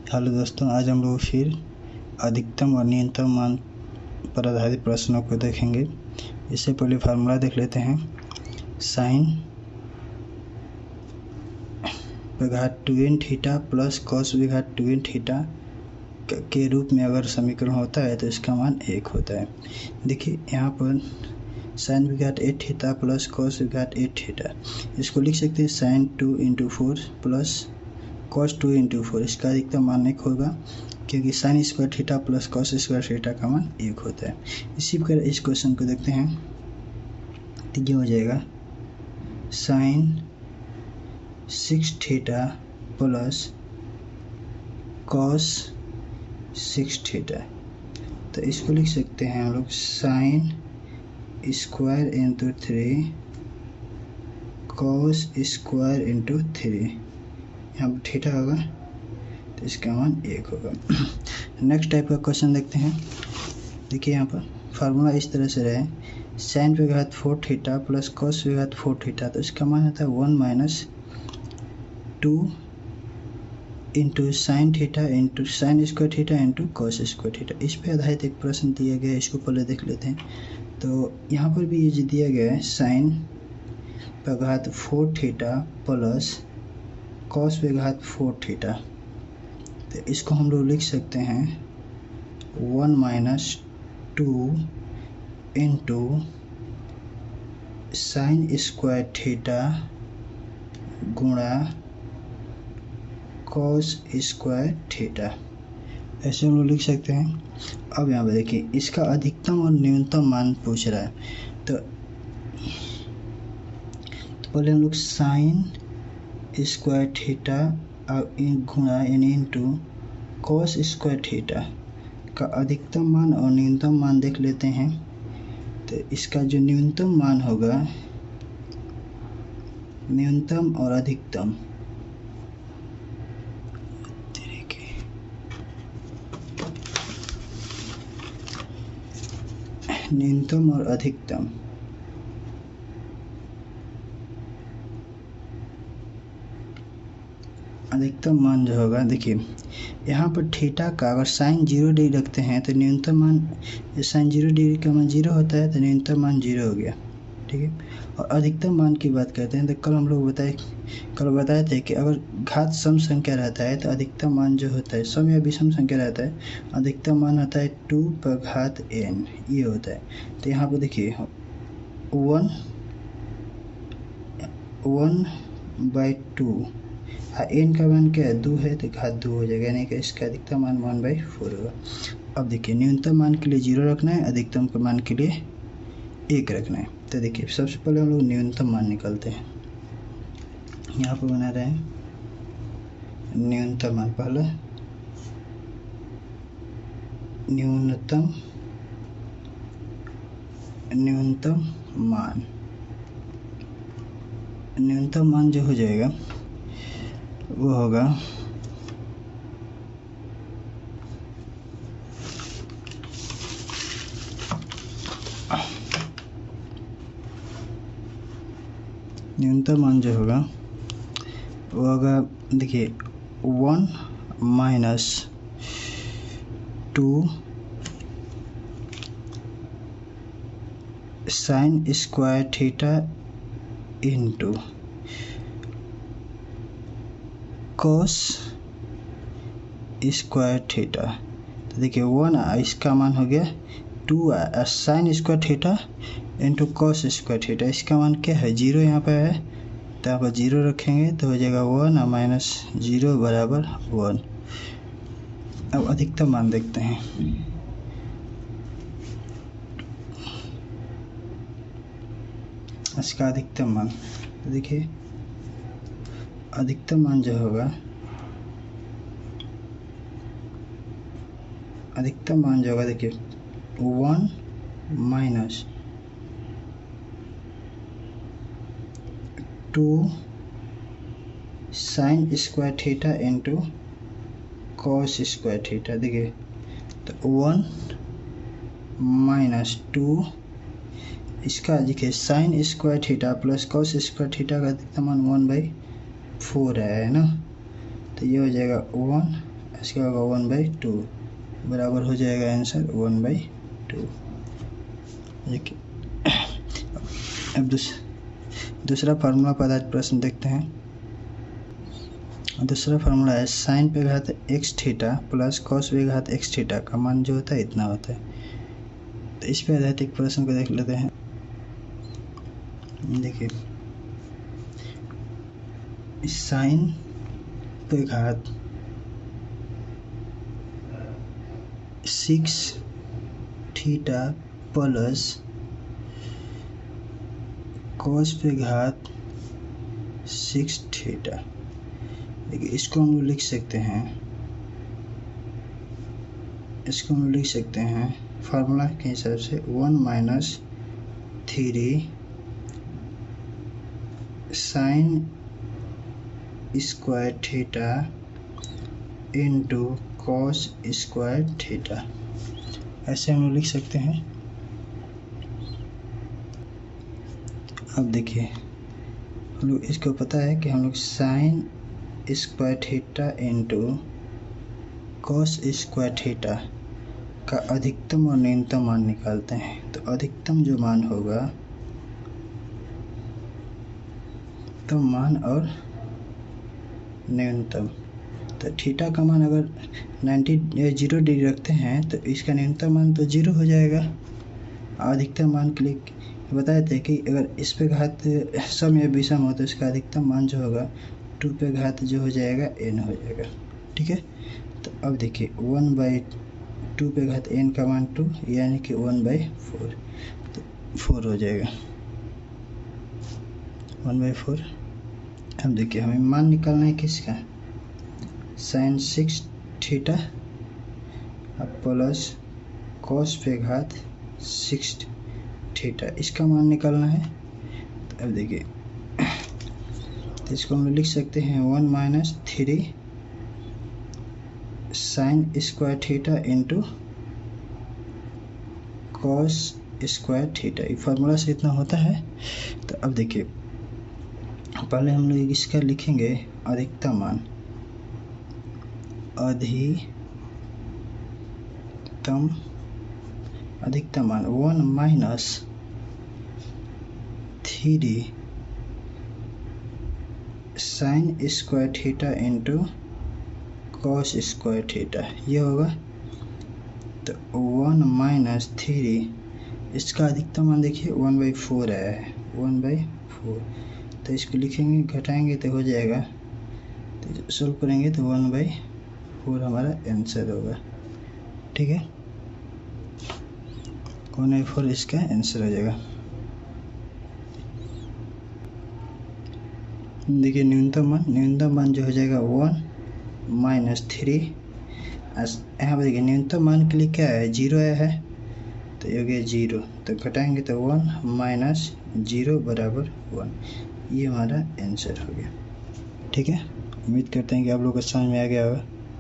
Hello दोस्तों, आज हम लोग फिर अधिकतम और न्यूनतम मान पर आधारित प्रश्नों को देखेंगे। इससे पहले फार्मूला देख लेते हैं। साइन विघात 2n थीटा प्लस कॉस विघात 2n थीटा के रूप में अगर समीकरण होता है तो इसका मान 1 होता है। देखिए यहाँ पर साइन विघात 8 थीटा प्लस कॉस विघात 8 थीटा, इसको लिख सकते हैं साइन 2 × 4 प्लस cos 2 × 4। इसका अधिकतम मान 1 होगा क्योंकि sign square theta plus cos square theta का मान 1 होता है। इसी प्रकार इस क्वेश्चन को देखते हैं तो ये हो जाएगा sine 6 theta plus cos 6 theta. तो इसको लिख सकते हैं हम लोग साइन स्क्वायर × 3 कॉस स्क्वायर × 3। यहाँ पर थीटा होगा तो इसका मान 1 होगा। नेक्स्ट टाइप का क्वेश्चन देखते हैं। देखिए यहाँ पर फार्मूला इस तरह से रहे साइन विघात 4 थीटा प्लस कॉस विघात 4 थीटा, तो इसका मान होता है 1 - 2 × sine theta × sine square theta × cos square theta. इस पर आधारित एक प्रश्न दिया गया है, इसको पहले देख लेते हैं। तो यहाँ पर भी ये दिया गया है साइन विघात 4 थीटा प्लस कॉस विघात 4 थीटा। तो इसको हम लोग लिख सकते हैं 1 - 2 × साइन स्क्वायर थीटा गुणा कॉस स्क्वायर थीटा, ऐसे हम लोग लिख सकते हैं। अब यहाँ पर देखिए इसका अधिकतम और न्यूनतम मान पूछ रहा है। तो पहले हम लोग साइन स्क्वायर थीटा गुणा इंटू कॉस स्क्वायर थीटा का अधिकतम मान और न्यूनतम मान देख लेते हैं। तो इसका जो न्यूनतम मान होगा, न्यूनतम और अधिकतम, न्यूनतम और अधिकतम, अधिकतम मान जो होगा, देखिए यहाँ पर थीटा का अगर साइन 0 डिग्री रखते हैं तो न्यूनतम मान, साइन 0 डिग्री का मान 0 होता है तो न्यूनतम मान 0 हो गया, ठीक है। और अधिकतम मान की बात करते हैं तो कल हम लोग बताए थे कि अगर घात सम संख्या रहता है तो अधिकतम मान जो होता है, सम या विषम संख्या रहता है, अधिकतम मान होता है 2/n, ये होता है। तो यहाँ पर देखिए 1/2, n का मान क्या है 2 है तो घात 2 हो जाएगा, यानी कि इसका अधिकतम मान 1/4 होगा। अब देखिए न्यूनतम मान के लिए 0 रखना है, अधिकतम के मान के लिए 1 रखना है। तो देखिए सबसे पहले हम लोग न्यूनतम मान निकालते हैं। यहाँ पर बना रहे हैं न्यूनतम मान, पहला न्यूनतम मान जो हो जाएगा वो होगा देखिए 1 - 2 sign square theta into cos square theta. तो देखिए 1 इसका मान हो गया 2 sign square theta into cos square theta, इसका मान क्या है 0 यहाँ पे है, तो यहाँ पर 0 रखेंगे तो हो जाएगा 1 - 0 = 1। अब अधिकतम मान देखते हैं। इसका अधिकतम मान, तो देखिए अधिकतम मान जो होगा, देखिए 1 - 2 sign square theta into cos square theta. देखिए तो 1 - 2 इसका देखिए sign square theta plus cos square theta का अधिकतम मान 1/4 है ना। तो ये हो जाएगा 1 इसका होगा 1/2 बराबर हो जाएगा आंसर 1/2। देखिए अब दूसरा फार्मूला पर आधारित प्रश्न देखते हैं। दूसरा फार्मूला है साइन पे घात एक्स थीटा प्लस कॉस पे घात एक्स थीटा का मान जो होता है इतना होता है। तो इस पे आधारित एक प्रश्न को देख लेते हैं। देखिए साइन पे घात 6 थीटा प्लस कॉस पे घात 6 थीटा। देखिए इसको हम लोग लिख सकते हैं फार्मूला के हिसाब से 1 - 3 sign square theta into cos square theta, ऐसे हम लोग लिख सकते हैं। अब देखिए हम लोग इसको पता है कि हम लोग sign square theta into cos square theta का अधिकतम और न्यूनतम मान निकालते हैं। तो अधिकतम जो मान होगा तो मान और न्यूनतम, तो थीटा का मान अगर 0 डिग्री रखते हैं तो इसका न्यूनतम मान तो 0 हो जाएगा। अधिकतम मान के लिए बताए थे कि अगर इस पे घात सम या विषम हो तो इसका अधिकतम मान जो होगा 2 पे घात जो हो जाएगा n हो जाएगा। ठीक है, तो अब देखिए 1/2 पे घात n का मान 2 यानी कि 1/4, तो 4 हो जाएगा 1/4। अब देखिए हमें मान निकालना है किसका, साइन 6 थीटा प्लस कॉस पे घात 6 थीटा, इसका मान निकालना है। तो अब देखिए तो इसको हम लिख सकते हैं 1 - 3 sign square theta into cos square theta, ये फार्मूला से इतना होता है। तो अब देखिए पहले हम लोग इसका लिखेंगे अधिकतम मान, अधिकतम मान 1 - 3 sign square theta into cos square theta, ये होगा। तो 1 - 3 इसका अधिकतम मान देखिए 1/4 आया है, 1/4। तो इसको लिखेंगे घटाएंगे तो हो जाएगा, तो सोल्व करेंगे तो 1/4 हमारा आंसर होगा। ठीक है, 1/4 इसका आंसर हो जाएगा। देखिए न्यूनतम मान जो हो जाएगा 1 - 3, यहाँ पर देखिए न्यूनतम मान के लिए क्या है 0 आया है, तो ये हो गया 0, तो घटाएंगे तो 1 - 0 बराबर 1, ये हमारा आंसर हो गया। ठीक है, उम्मीद करते हैं कि आप लोगों को समझ में आ गया होगा।